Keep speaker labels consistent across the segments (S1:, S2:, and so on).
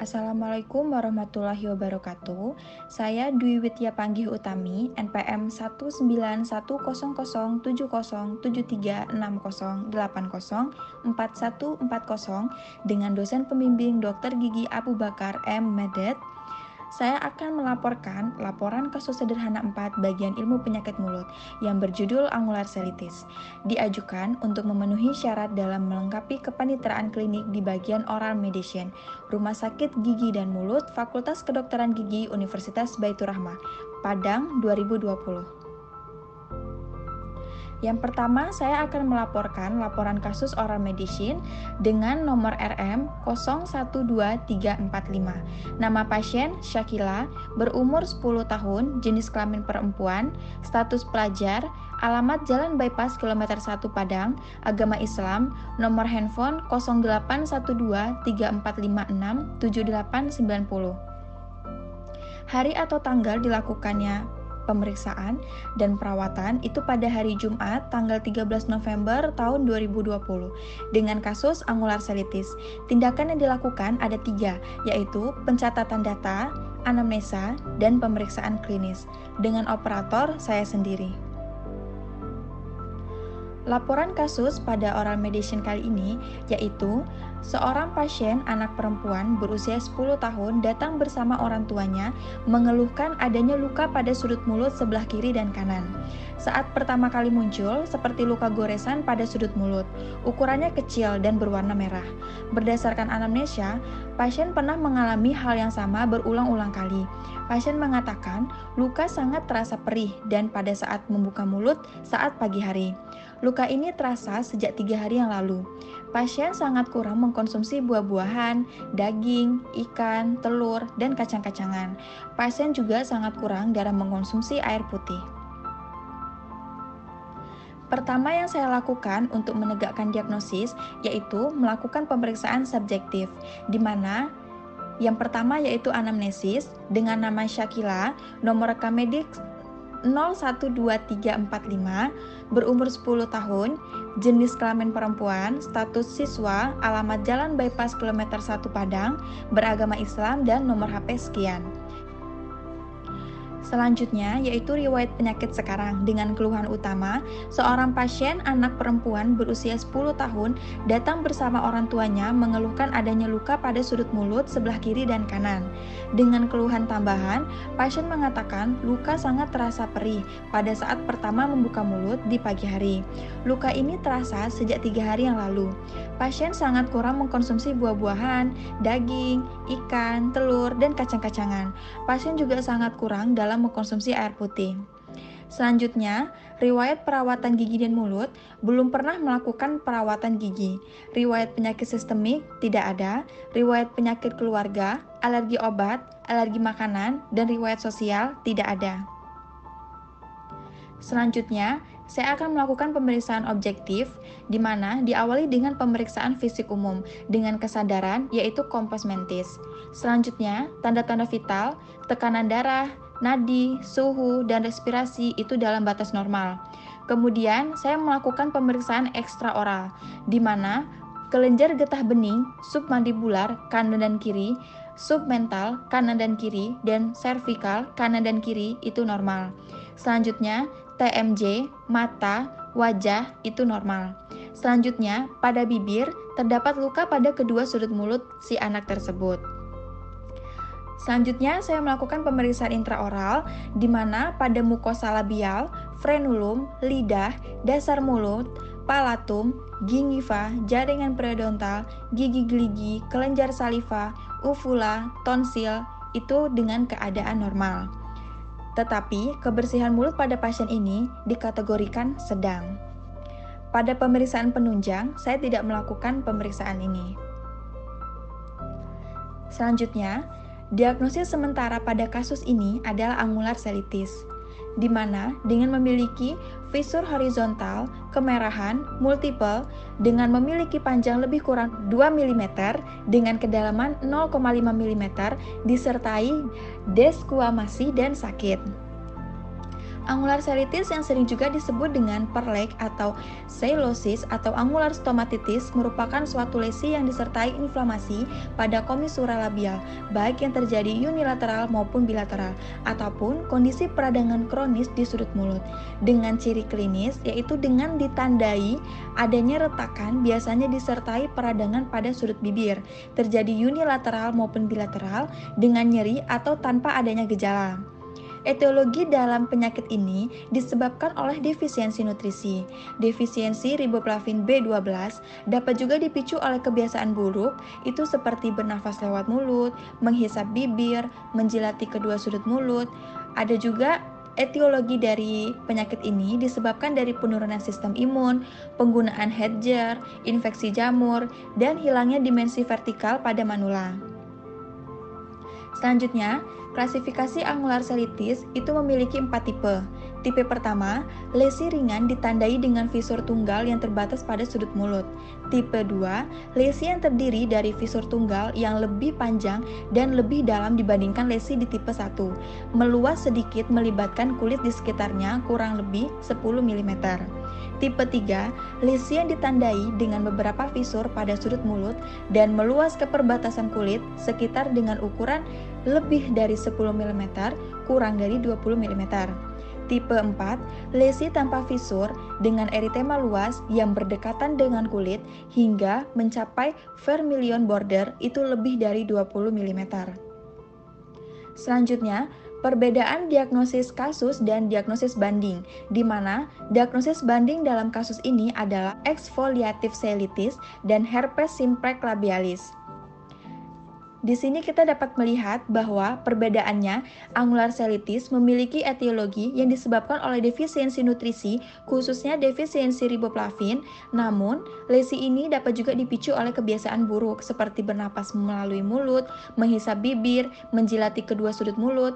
S1: Assalamualaikum warahmatullahi wabarakatuh. Saya Dwi Widya Panggih Utami, NPM 19100707360804140 dengan dosen pembimbing Dr. Gigi Abu Bakar M. Medet. Saya akan melaporkan laporan kasus sederhana 4 bagian ilmu penyakit mulut yang berjudul angular colitis. Diajukan untuk memenuhi syarat dalam melengkapi kepaniteraan klinik di bagian oral medicine, Rumah Sakit Gigi dan Mulut, Fakultas Kedokteran Gigi Universitas Baitur Rahmah, Padang 2020. Yang pertama, saya akan melaporkan laporan kasus oral medicine dengan nomor RM 012345. Nama pasien Syakila, berumur 10 tahun, jenis kelamin perempuan, status pelajar, alamat Jalan Bypass kilometer 1 Padang, agama Islam, nomor handphone 081234567890. Hari atau tanggal dilakukannya pemeriksaan dan perawatan itu pada hari Jumat tanggal 13 November tahun 2020 dengan kasus angular colitis. Tindakan yang dilakukan ada 3, yaitu pencatatan data, anamnesa, dan pemeriksaan klinis. Dengan operator saya sendiri. Laporan kasus pada oral medicine kali ini yaitu seorang pasien anak perempuan berusia 10 tahun datang bersama orang tuanya mengeluhkan adanya luka pada sudut mulut sebelah kiri dan kanan. Saat pertama kali muncul seperti luka goresan pada sudut mulut, ukurannya kecil dan berwarna merah. Berdasarkan anamnesia, pasien pernah mengalami hal yang sama berulang-ulang kali. Pasien mengatakan luka sangat terasa perih dan pada saat membuka mulut saat pagi hari. Luka ini terasa sejak 3 hari yang lalu. Pasien sangat kurang mengkonsumsi buah-buahan, daging, ikan, telur, dan kacang-kacangan. Pasien juga sangat kurang dalam mengkonsumsi air putih. Pertama yang saya lakukan untuk menegakkan diagnosis yaitu melakukan pemeriksaan subjektif, di mana yang pertama yaitu anamnesis dengan nama Syakila, nomor rekam medik 012345, berumur 10 tahun, jenis kelamin perempuan, status siswa, alamat Jalan Bypass kilometer 1 Padang, beragama Islam, dan nomor HP sekian. Selanjutnya yaitu riwayat penyakit sekarang dengan keluhan utama, seorang pasien anak perempuan berusia 10 tahun datang bersama orang tuanya mengeluhkan adanya luka pada sudut mulut sebelah kiri dan kanan. Dengan keluhan tambahan, pasien mengatakan luka sangat terasa perih pada saat pertama membuka mulut di pagi hari. Luka ini terasa sejak 3 hari yang lalu. Pasien sangat kurang mengkonsumsi buah-buahan, daging, ikan, telur, dan kacang-kacangan. Pasien juga sangat kurang dalam mengkonsumsi air putih. Selanjutnya, riwayat perawatan gigi dan mulut, belum pernah melakukan perawatan gigi. Riwayat penyakit sistemik tidak ada, riwayat penyakit keluarga, alergi obat, alergi makanan, dan riwayat sosial tidak ada. Selanjutnya, saya akan melakukan pemeriksaan objektif, di mana diawali dengan pemeriksaan fisik umum dengan kesadaran yaitu kompos mentis. Selanjutnya, tanda-tanda vital, tekanan darah, nadi, suhu, dan respirasi itu dalam batas normal. Kemudian, saya melakukan pemeriksaan ekstraoral, di mana kelenjar getah bening, submandibular, kanan dan kiri, submental, kanan dan kiri, dan servikal, kanan dan kiri itu normal. Selanjutnya, TMJ, mata, wajah itu normal. Selanjutnya, pada bibir terdapat luka pada kedua sudut mulut si anak tersebut. Selanjutnya, saya melakukan pemeriksaan intraoral, di mana pada mukosa labial, frenulum, lidah, dasar mulut, palatum, gingiva, jaringan periodontal, gigi geligi, kelenjar saliva, uvula, tonsil, itu dengan keadaan normal. Tetapi, kebersihan mulut pada pasien ini dikategorikan sedang. Pada pemeriksaan penunjang, saya tidak melakukan pemeriksaan ini. Selanjutnya, diagnosis sementara pada kasus ini adalah angular colitis, di mana dengan memiliki fisur horizontal, kemerahan, multiple, dengan memiliki panjang lebih kurang 2 mm dengan kedalaman 0,5 mm, disertai desquamasi dan sakit. Angular selitis yang sering juga disebut dengan perlek atau seilosis atau angular stomatitis merupakan suatu lesi yang disertai inflamasi pada komisura labial, baik yang terjadi unilateral maupun bilateral, ataupun kondisi peradangan kronis di sudut mulut. Dengan ciri klinis, yaitu dengan ditandai adanya retakan biasanya disertai peradangan pada sudut bibir, terjadi unilateral maupun bilateral, dengan nyeri atau tanpa adanya gejala. Etiologi dalam penyakit ini disebabkan oleh defisiensi nutrisi. Defisiensi riboflavin B12 dapat juga dipicu oleh kebiasaan buruk, itu seperti bernafas lewat mulut, menghisap bibir, menjilati kedua sudut mulut. Ada juga etiologi dari penyakit ini disebabkan dari penurunan sistem imun, penggunaan headgear, infeksi jamur, dan hilangnya dimensi vertikal pada manula. Selanjutnya, klasifikasi angular selitis itu memiliki 4 tipe. Tipe pertama, lesi ringan ditandai dengan fisur tunggal yang terbatas pada sudut mulut. Tipe 2, lesi yang terdiri dari fisur tunggal yang lebih panjang dan lebih dalam dibandingkan lesi di tipe 1. Meluas sedikit melibatkan kulit di sekitarnya kurang lebih 10 mm. Tipe 3, lesi yang ditandai dengan beberapa fisur pada sudut mulut dan meluas ke perbatasan kulit sekitar dengan ukuran lebih dari 10 mm, kurang dari 20 mm. Tipe 4, lesi tanpa fisur dengan eritema luas yang berdekatan dengan kulit hingga mencapai vermilion border itu lebih dari 20 mm. Selanjutnya, perbedaan diagnosis kasus dan diagnosis banding, di mana diagnosis banding dalam kasus ini adalah exfoliative selitis dan herpes simplex labialis. Di sini kita dapat melihat bahwa perbedaannya, angular selitis memiliki etiologi yang disebabkan oleh defisiensi nutrisi, khususnya defisiensi riboflavin. Namun, lesi ini dapat juga dipicu oleh kebiasaan buruk seperti bernapas melalui mulut, menghisap bibir, menjilati kedua sudut mulut,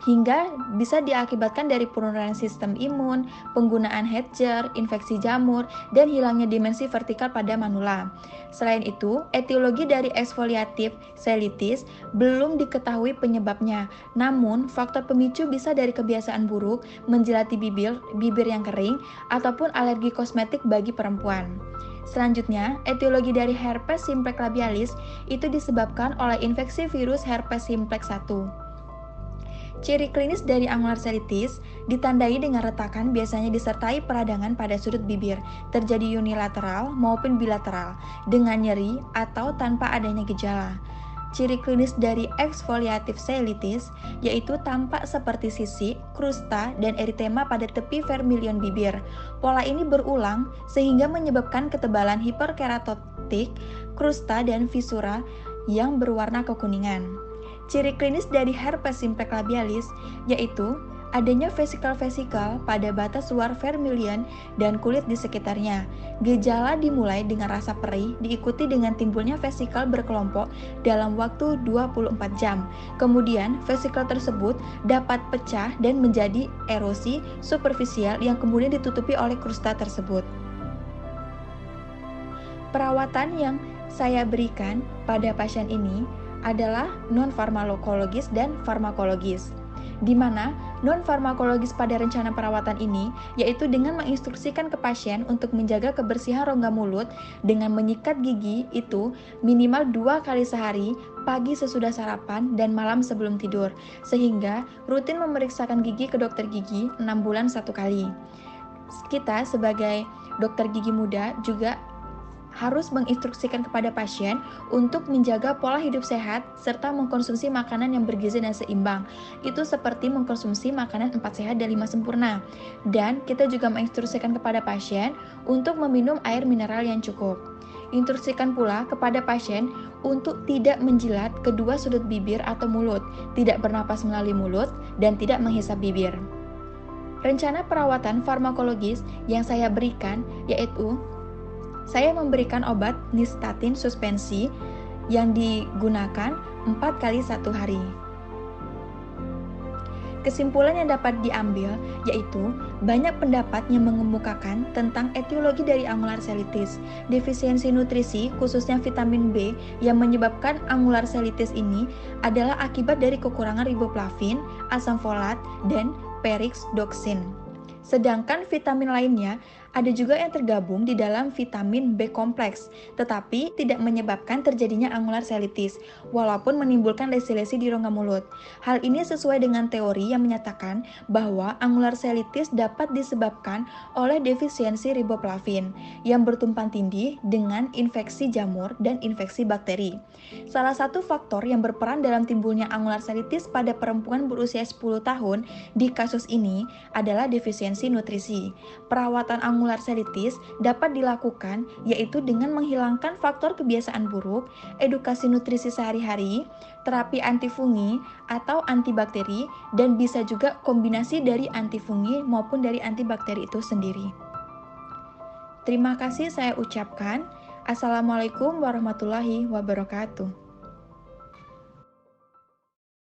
S1: hingga bisa diakibatkan dari penurunan sistem imun, penggunaan headgear, infeksi jamur, dan hilangnya dimensi vertikal pada manula. Selain itu, etiologi dari exfoliative selitis belum diketahui penyebabnya. Namun, faktor pemicu bisa dari kebiasaan buruk, menjilati bibir yang kering, ataupun alergi kosmetik bagi perempuan. Selanjutnya, etiologi dari herpes simplex labialis itu disebabkan oleh infeksi virus herpes simplex 1. Ciri klinis dari angular selitis ditandai dengan retakan biasanya disertai peradangan pada sudut bibir, terjadi unilateral maupun bilateral, dengan nyeri atau tanpa adanya gejala. Ciri klinis dari exfoliative selitis yaitu tampak seperti sisik, krusta, dan eritema pada tepi vermilion bibir. Pola ini berulang sehingga menyebabkan ketebalan hiperkeratotik, krusta, dan visura yang berwarna kekuningan. Ciri klinis dari herpes simplex labialis yaitu adanya vesikel-vesikel pada batas luar vermilion dan kulit di sekitarnya. Gejala dimulai dengan rasa perih, diikuti dengan timbulnya vesikel berkelompok dalam waktu 24 jam. Kemudian, vesikel tersebut dapat pecah dan menjadi erosi superficial yang kemudian ditutupi oleh krusta tersebut. Perawatan yang saya berikan pada pasien ini adalah non-farmakologis dan farmakologis, di mana non-farmakologis pada rencana perawatan ini yaitu dengan menginstruksikan ke pasien untuk menjaga kebersihan rongga mulut dengan menyikat gigi itu minimal 2 kali sehari, pagi sesudah sarapan dan malam sebelum tidur, sehingga rutin memeriksakan gigi ke dokter gigi 6 bulan 1 kali. Kita sebagai dokter gigi muda juga harus menginstruksikan kepada pasien untuk menjaga pola hidup sehat serta mengkonsumsi makanan yang bergizi dan seimbang. Itu seperti mengkonsumsi makanan 4 sehat dan 5 sempurna. Dan kita juga menginstruksikan kepada pasien untuk meminum air mineral yang cukup. Instruksikan pula kepada pasien untuk tidak menjilat kedua sudut bibir atau mulut, tidak bernapas melalui mulut, dan tidak menghisap bibir. Rencana perawatan farmakologis yang saya berikan yaitu saya memberikan obat nystatin suspensi yang digunakan 4 kali 1 hari. Kesimpulan yang dapat diambil yaitu banyak pendapat yang mengemukakan tentang etiologi dari angular selitis. Defisiensi nutrisi, khususnya vitamin B, yang menyebabkan angular selitis ini adalah akibat dari kekurangan riboflavin, asam folat, dan pyridoxine. Sedangkan vitamin lainnya ada juga yang tergabung di dalam vitamin B kompleks, tetapi tidak menyebabkan terjadinya angular colitis, walaupun menimbulkan lesi-lesi di rongga mulut. Hal ini sesuai dengan teori yang menyatakan bahwa angular colitis dapat disebabkan oleh defisiensi riboflavin yang bertumpang tindih dengan infeksi jamur dan infeksi bakteri. Salah satu faktor yang berperan dalam timbulnya angular colitis pada perempuan berusia 10 tahun di kasus ini adalah defisiensi nutrisi. Perawatan angular colitis dapat dilakukan yaitu dengan menghilangkan faktor kebiasaan buruk, edukasi nutrisi sehari-hari, terapi antifungi atau antibakteri, dan bisa juga kombinasi dari antifungi maupun dari antibakteri itu sendiri. Terima kasih saya ucapkan. Assalamualaikum warahmatullahi wabarakatuh.